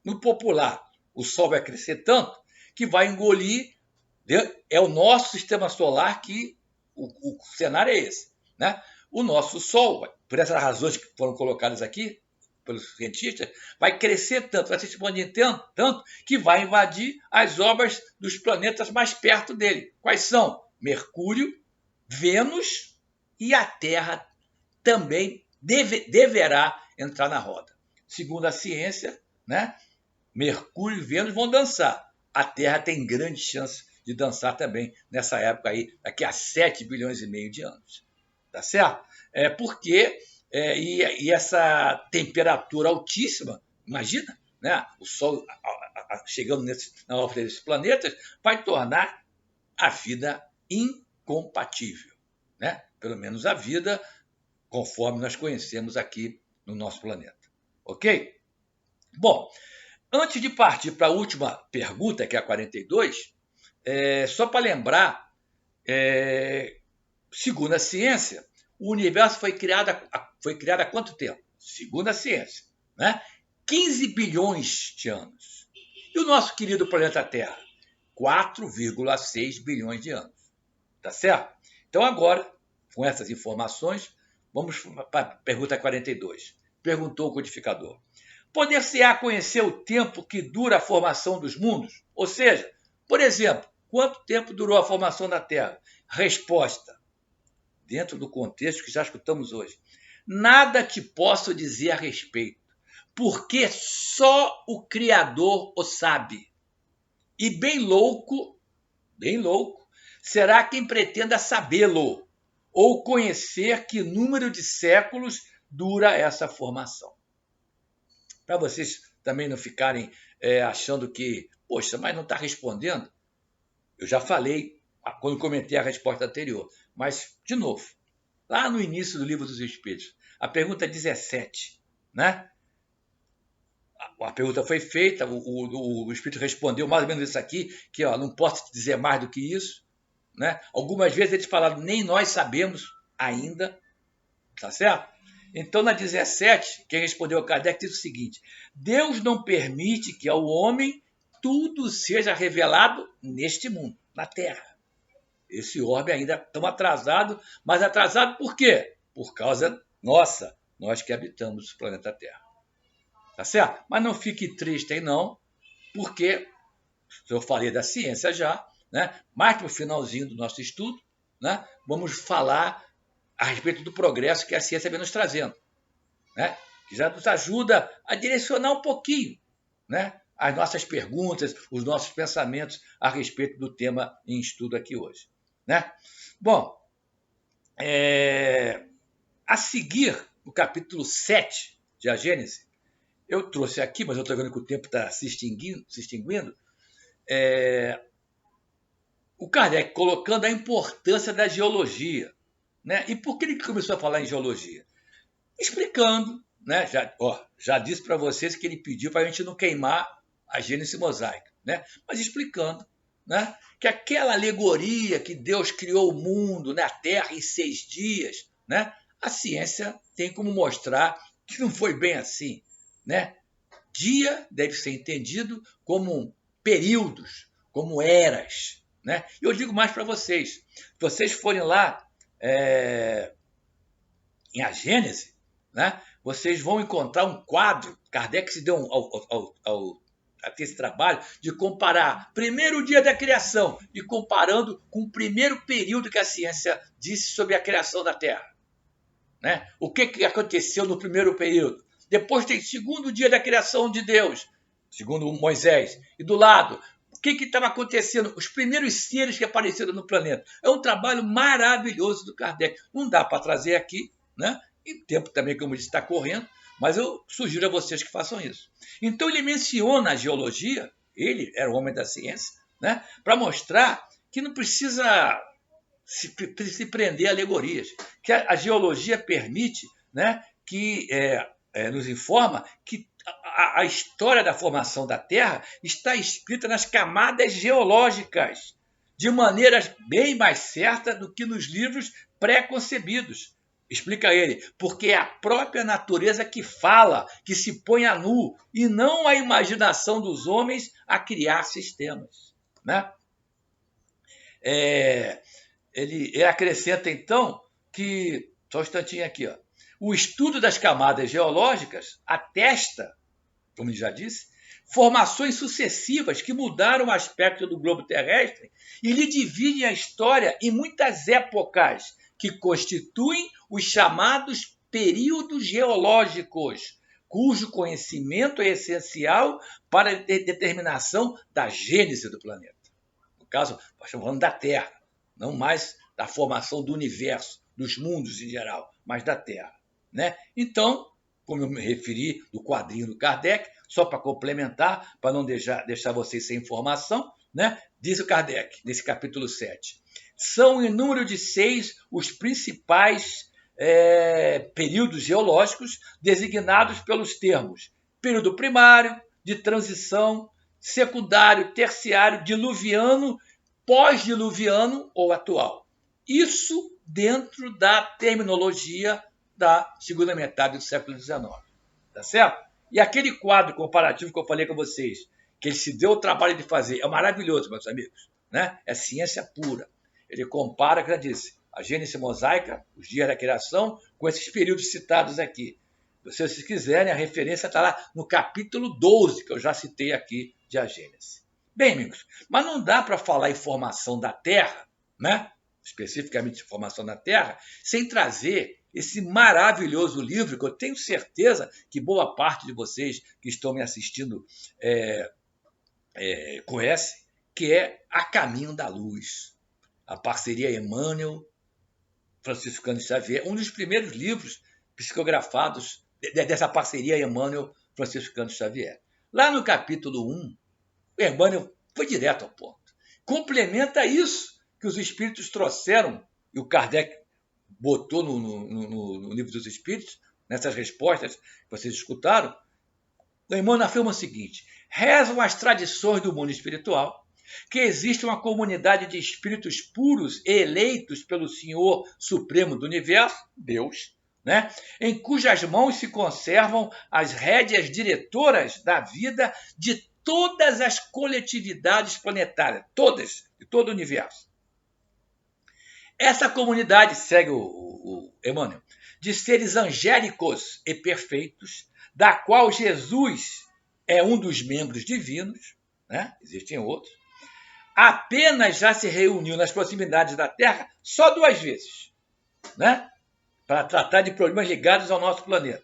No popular, o Sol vai crescer tanto que vai engolir. É o nosso sistema solar que o cenário é esse, né? O nosso Sol, por essas razões que foram colocadas aqui pelos cientistas, vai crescer tanto, vai se expandir tanto que vai invadir as órbitas dos planetas mais perto dele. Quais são? Mercúrio, Vênus e a Terra também deverá entrar na roda. Segundo a ciência, né? Mercúrio e Vênus vão dançar. A Terra tem grande chance de dançar também nessa época aí, daqui a 7 bilhões e meio de anos. Tá certo? Porque essa temperatura altíssima, imagina, né? O Sol chegando na órbita desses planetas, vai tornar a vida incompatível, né? Pelo menos a vida conforme nós conhecemos aqui no nosso planeta. Ok? Bom, antes de partir para a última pergunta, que é a 42, só para lembrar, segundo a ciência, o universo foi criado há quanto tempo? Segundo a ciência, né? 15 bilhões de anos. E o nosso querido planeta Terra? 4,6 bilhões de anos. Tá certo? Então agora, com essas informações, vamos para a pergunta 42. Perguntou o codificador. Poder-se-á conhecer o tempo que dura a formação dos mundos? Ou seja, por exemplo, quanto tempo durou a formação da Terra? Resposta, dentro do contexto que já escutamos hoje. Nada te posso dizer a respeito, porque só o Criador o sabe. E bem louco, será quem pretenda sabê-lo, ou conhecer que número de séculos dura essa formação. Para vocês também não ficarem achando que, poxa, mas não está respondendo. Eu já falei quando comentei a resposta anterior. Mas, de novo, lá no início do Livro dos Espíritos, a pergunta 17, né? A pergunta foi feita, o Espírito respondeu mais ou menos isso aqui, que não posso te dizer mais do que isso, né? Algumas vezes eles falaram, nem nós sabemos ainda, tá certo? Então, na 17, quem respondeu a Kardec disse o seguinte, Deus não permite que ao homem tudo seja revelado neste mundo, na Terra. Esse orbe ainda tão atrasado, mas atrasado por quê? Por causa nossa, nós que habitamos o planeta Terra. Tá certo? Mas não fique triste aí não, porque eu falei da ciência já, né? Mais para o finalzinho do nosso estudo, né? Vamos falar a respeito do progresso que a ciência vem nos trazendo, né? Que já nos ajuda a direcionar um pouquinho, né? As nossas perguntas, os nossos pensamentos a respeito do tema em estudo aqui hoje, né? Bom, a seguir, no capítulo 7 de A Gênese, eu trouxe aqui, mas eu estou vendo que o tempo está se extinguindo, o Kardec colocando a importância da geologia, né? E por que ele começou a falar em geologia? Explicando, né? Já disse para vocês que ele pediu para a gente não queimar a Gênese mosaica, né? Mas explicando, né? Que aquela alegoria que Deus criou o mundo, né? A Terra em 6 dias, né? A ciência tem como mostrar que não foi bem assim, né? Dia deve ser entendido como períodos, como eras, né? E eu digo mais para vocês, se vocês forem lá em A Gênese, né? Vocês vão encontrar um quadro, Kardec se deu a ter esse trabalho de comparar primeiro dia da criação e comparando com o primeiro período que a ciência disse sobre a criação da Terra, né? O que aconteceu no primeiro período? Depois tem segundo dia da criação de Deus, segundo Moisés. E do lado, o que estava acontecendo? Os primeiros seres que apareceram no planeta. É um trabalho maravilhoso do Kardec. Não dá para trazer aqui, né? E o tempo também, como eu disse, está correndo, mas eu sugiro a vocês que façam isso. Então ele menciona a geologia, ele era o homem da ciência, né? Para mostrar que não precisa se prender a alegorias, que a geologia permite, né, que nos informa que a história da formação da Terra está escrita nas camadas geológicas, de maneira bem mais certa do que nos livros pré-concebidos. Explica ele, porque é a própria natureza que fala, que se põe a nu, e não a imaginação dos homens a criar sistemas. Né? Ele acrescenta, então, que, só um instantinho aqui, ó, o estudo das camadas geológicas atesta, como ele já disse, formações sucessivas que mudaram o aspecto do globo terrestre e lhe dividem a história em muitas épocas, que constituem os chamados períodos geológicos, cujo conhecimento é essencial para a determinação da gênese do planeta. No caso, nós estamos falando da Terra, não mais da formação do universo, dos mundos em geral, mas da Terra. Né? Então, como eu me referi do quadrinho do Kardec, só para complementar, para não deixar vocês sem informação, né? Diz o Kardec, nesse capítulo 7. São em número de 6 os principais períodos geológicos designados pelos termos período primário, de transição, secundário, terciário, diluviano, pós-diluviano ou atual. Isso dentro da terminologia da segunda metade do século XIX. Tá certo? E aquele quadro comparativo que eu falei com vocês, que ele se deu o trabalho de fazer, é maravilhoso, meus amigos. Né? É ciência pura. Ele compara, como eu disse, a Gênese mosaica, os dias da criação, com esses períodos citados aqui. Se vocês quiserem, a referência está lá no capítulo 12, que eu já citei aqui de A Gênese. Bem, amigos, mas não dá para falar em formação da Terra, né? Especificamente de formação da Terra, sem trazer esse maravilhoso livro, que eu tenho certeza que boa parte de vocês que estão me assistindo conhece, que é A Caminho da Luz. A parceria Emmanuel, Francisco Cândido Xavier, um dos primeiros livros psicografados dessa parceria Emmanuel, Francisco Cândido Xavier. Lá no capítulo 1, Emmanuel foi direto ao ponto. Complementa isso que os espíritos trouxeram, e o Kardec botou no livro dos Espíritos, nessas respostas que vocês escutaram. O Emmanuel afirma o seguinte: rezam as tradições do mundo espiritual que existe uma comunidade de espíritos puros e eleitos pelo Senhor Supremo do Universo, Deus, né? Em cujas mãos se conservam as rédeas diretoras da vida de todas as coletividades planetárias, todas, de todo o universo. Essa comunidade, segue o Emmanuel, de seres angélicos e perfeitos, da qual Jesus é um dos membros divinos, né? Existem outros, apenas já se reuniu nas proximidades da Terra só 2 vezes, né? Para tratar de problemas ligados ao nosso planeta.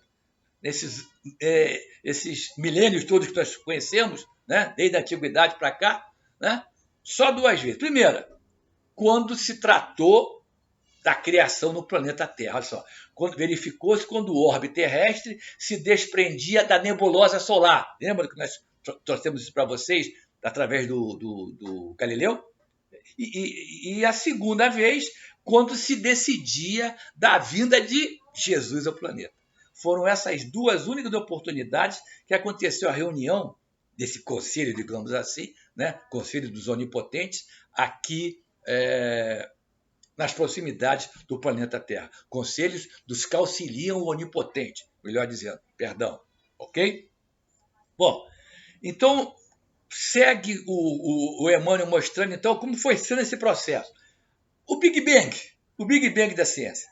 Esses milênios todos que nós conhecemos, né? Desde a antiguidade para cá, né? Só 2 vezes. Primeira, quando se tratou da criação no planeta Terra. Olha só, verificou-se quando o orbe terrestre se desprendia da nebulosa solar. Lembra que nós trouxemos isso para vocês através do Galileu? E a segunda vez, quando se decidia da vinda de Jesus ao planeta. Foram essas 2 únicas oportunidades que aconteceu a reunião desse conselho, digamos assim, né? Conselho dos Onipotentes, aqui nas proximidades do planeta Terra. Conselhos dos que auxiliam o Onipotente, melhor dizendo, perdão. Ok? Bom, então segue o Emmanuel mostrando então como foi sendo esse processo. O Big Bang da ciência.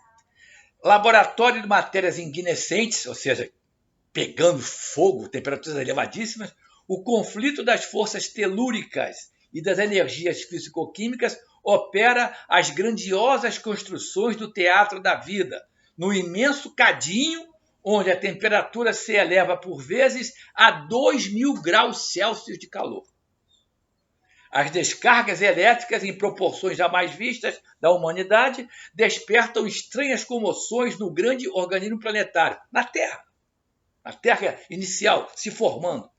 Laboratório de matérias ignescentes, ou seja, pegando fogo, temperaturas elevadíssimas, o conflito das forças telúricas e das energias físico-químicas opera as grandiosas construções do teatro da vida, no imenso cadinho onde a temperatura se eleva por vezes a 2.000 graus Celsius de calor. As descargas elétricas em proporções jamais vistas da humanidade despertam estranhas comoções no grande organismo planetário, na Terra. A Terra inicial se formando,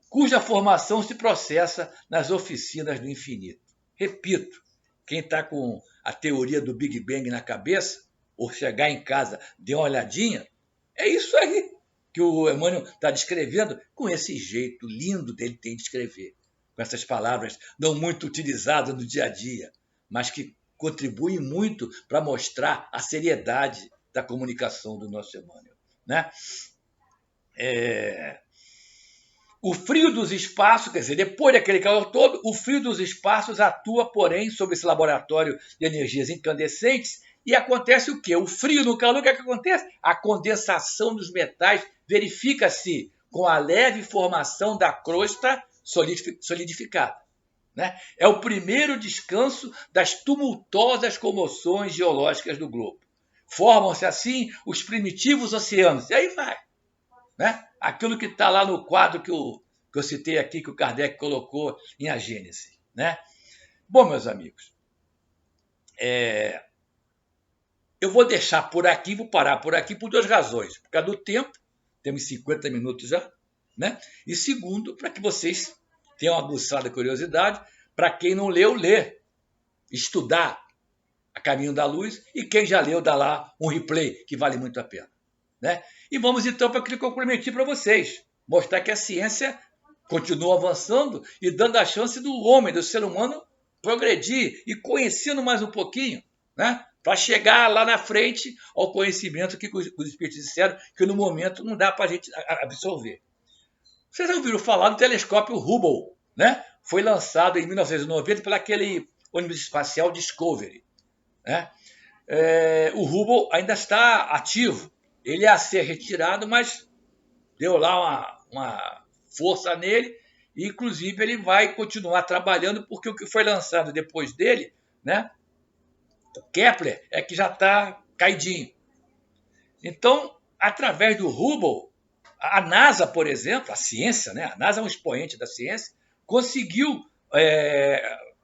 cuja formação se processa nas oficinas do infinito. Repito, quem está com a teoria do Big Bang na cabeça, ou chegar em casa, dê uma olhadinha, é isso aí que o Emmanuel está descrevendo com esse jeito lindo dele tem de escrever, com essas palavras não muito utilizadas no dia a dia, mas que contribuem muito para mostrar a seriedade da comunicação do nosso Emmanuel, né? O frio dos espaços, quer dizer, depois daquele calor todo, o frio dos espaços atua, porém, sobre esse laboratório de energias incandescentes e acontece o quê? O frio no calor, o que é que acontece? A condensação dos metais verifica-se com a leve formação da crosta solidificada, né? É o primeiro descanso das tumultuosas comoções geológicas do globo. Formam-se assim os primitivos oceanos. E aí vai, né? Aquilo que está lá no quadro que eu citei aqui, que o Kardec colocou em A Gênese, né? Bom, meus amigos, eu vou deixar por aqui, vou parar por aqui por duas razões. Por causa do tempo, temos 50 minutos já, né? E segundo, para que vocês tenham aguçado a curiosidade, para quem não leu, ler, estudar A Caminho da Luz, e quem já leu, dá lá um replay, que vale muito a pena, né? E vamos então para aquilo que eu prometi para vocês, mostrar que a ciência continua avançando e dando a chance do homem, do ser humano, progredir e conhecendo mais um pouquinho, né? Para chegar lá na frente ao conhecimento que os espíritos disseram que no momento não dá para a gente absorver. Vocês já ouviram falar do telescópio Hubble, né? Foi lançado em 1990 por aquele ônibus espacial Discovery, né? O Hubble ainda está ativo. Ele ia ser retirado, mas deu lá uma força nele, e inclusive ele vai continuar trabalhando, porque o que foi lançado depois dele, né, o Kepler, é que já está caidinho. Então, através do Hubble, a NASA, por exemplo, a ciência, né, a NASA é um expoente da ciência, conseguiu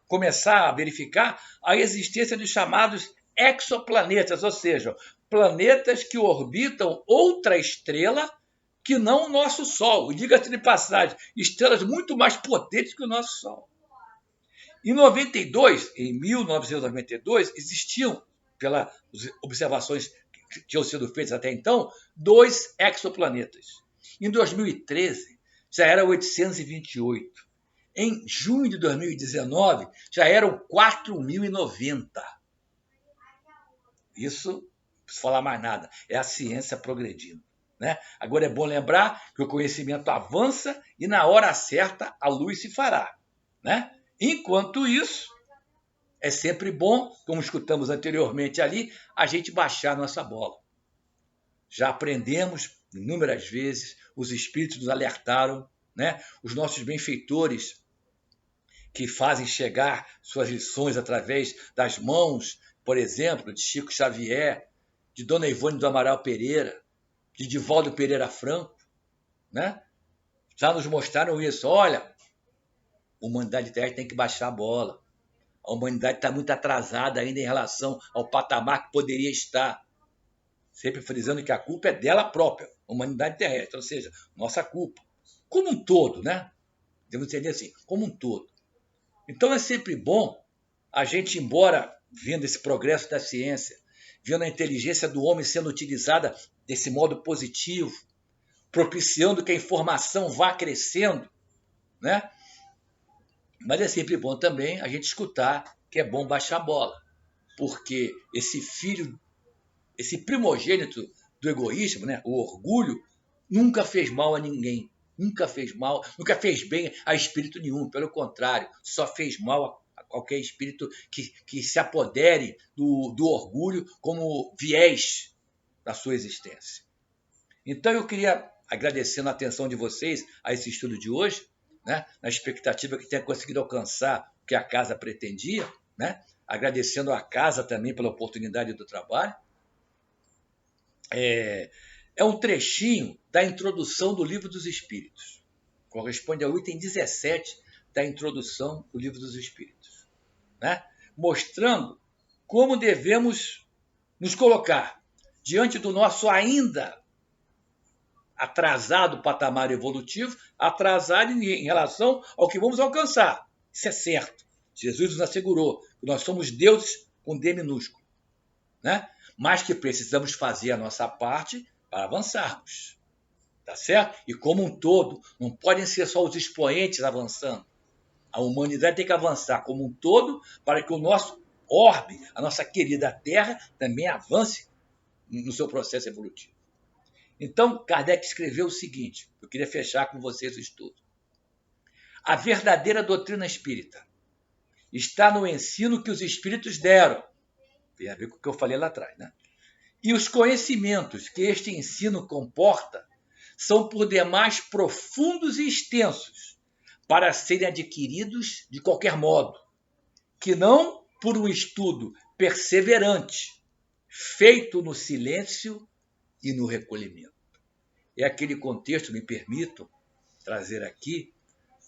começar a verificar a existência dos chamados exoplanetas, ou seja, planetas que orbitam outra estrela que não o nosso Sol. E diga-se de passagem, estrelas muito mais potentes que o nosso Sol. Em 1992, existiam, pelas observações que tinham sido feitas até então, 2 exoplanetas. Em 2013, já era 828. Em junho de 2019, já eram 4.090. Isso, não preciso falar mais nada, é a ciência progredindo, né? Agora é bom lembrar que o conhecimento avança e na hora certa a luz se fará, né? Enquanto isso, é sempre bom, como escutamos anteriormente ali, a gente baixar nossa bola. Já aprendemos inúmeras vezes, os espíritos nos alertaram, né? Os nossos benfeitores que fazem chegar suas lições através das mãos, por exemplo, de Chico Xavier, de Dona Ivone do Amaral Pereira, de Divaldo Pereira Franco, né? Já nos mostraram isso. Olha, a humanidade terrestre tem que baixar a bola. A humanidade está muito atrasada ainda em relação ao patamar que poderia estar. Sempre frisando que a culpa é dela própria, a humanidade terrestre, ou seja, nossa culpa. Como um todo, né? Devemos entender assim, como um todo. Então é sempre bom a gente, embora vendo esse progresso da ciência, vendo a inteligência do homem sendo utilizada desse modo positivo, propiciando que a informação vá crescendo, né? Mas é sempre bom também a gente escutar que é bom baixar a bola, porque esse filho, esse primogênito do egoísmo, né, o orgulho, nunca fez mal a ninguém, nunca fez mal, nunca fez bem a espírito nenhum, pelo contrário, só fez mal a qualquer espírito que se apodere do orgulho como viés da sua existência. Então eu queria, agradecendo a atenção de vocês a esse estudo de hoje, né, na expectativa que tenha conseguido alcançar o que a casa pretendia, né, agradecendo a casa também pela oportunidade do trabalho. É um trechinho da introdução do Livro dos Espíritos. Corresponde ao item 17 da introdução do Livro dos Espíritos, né? Mostrando como devemos nos colocar diante do nosso ainda atrasado patamar evolutivo, atrasado em relação ao que vamos alcançar. Isso é certo. Jesus nos assegurou que nós somos deuses com D minúsculo, né? Mas que precisamos fazer a nossa parte para avançarmos. Tá certo? E como um todo, não podem ser só os expoentes avançando. A humanidade tem que avançar como um todo para que o nosso orbe, a nossa querida Terra, também avance no seu processo evolutivo. Então, Kardec escreveu o seguinte, eu queria fechar com vocês o estudo. A verdadeira doutrina espírita está no ensino que os espíritos deram. Tem a ver com o que eu falei lá atrás, né? E os conhecimentos que este ensino comporta são por demais profundos e extensos para serem adquiridos de qualquer modo, que não por um estudo perseverante, feito no silêncio e no recolhimento. É aquele contexto, me permitam trazer aqui,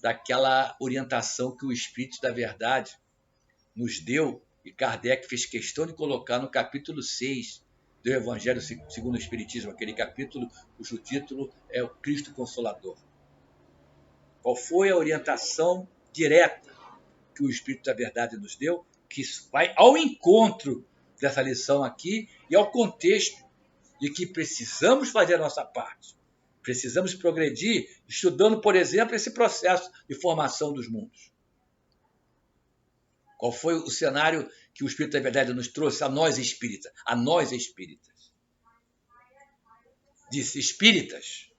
daquela orientação que o Espírito da Verdade nos deu, e Kardec fez questão de colocar no capítulo 6 do Evangelho segundo o Espiritismo, aquele capítulo cujo título é o Cristo Consolador. Qual foi a orientação direta que o Espírito da Verdade nos deu, que vai ao encontro dessa lição aqui e ao contexto de que precisamos fazer a nossa parte. Precisamos progredir estudando, por exemplo, esse processo de formação dos mundos. Qual foi o cenário que o Espírito da Verdade nos trouxe a nós espíritas? A nós espíritas. Disse: espíritas,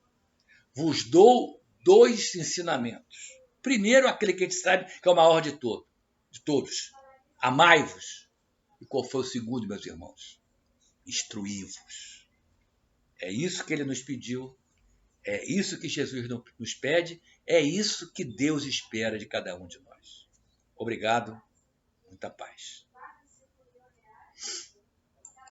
vos dou 2 ensinamentos. Primeiro, aquele que a gente sabe que é o maior de todos. Amai-vos. E qual foi o segundo, meus irmãos? Instruí-vos. É isso que ele nos pediu. É isso que Jesus nos pede. É isso que Deus espera de cada um de nós. Obrigado. Muita paz.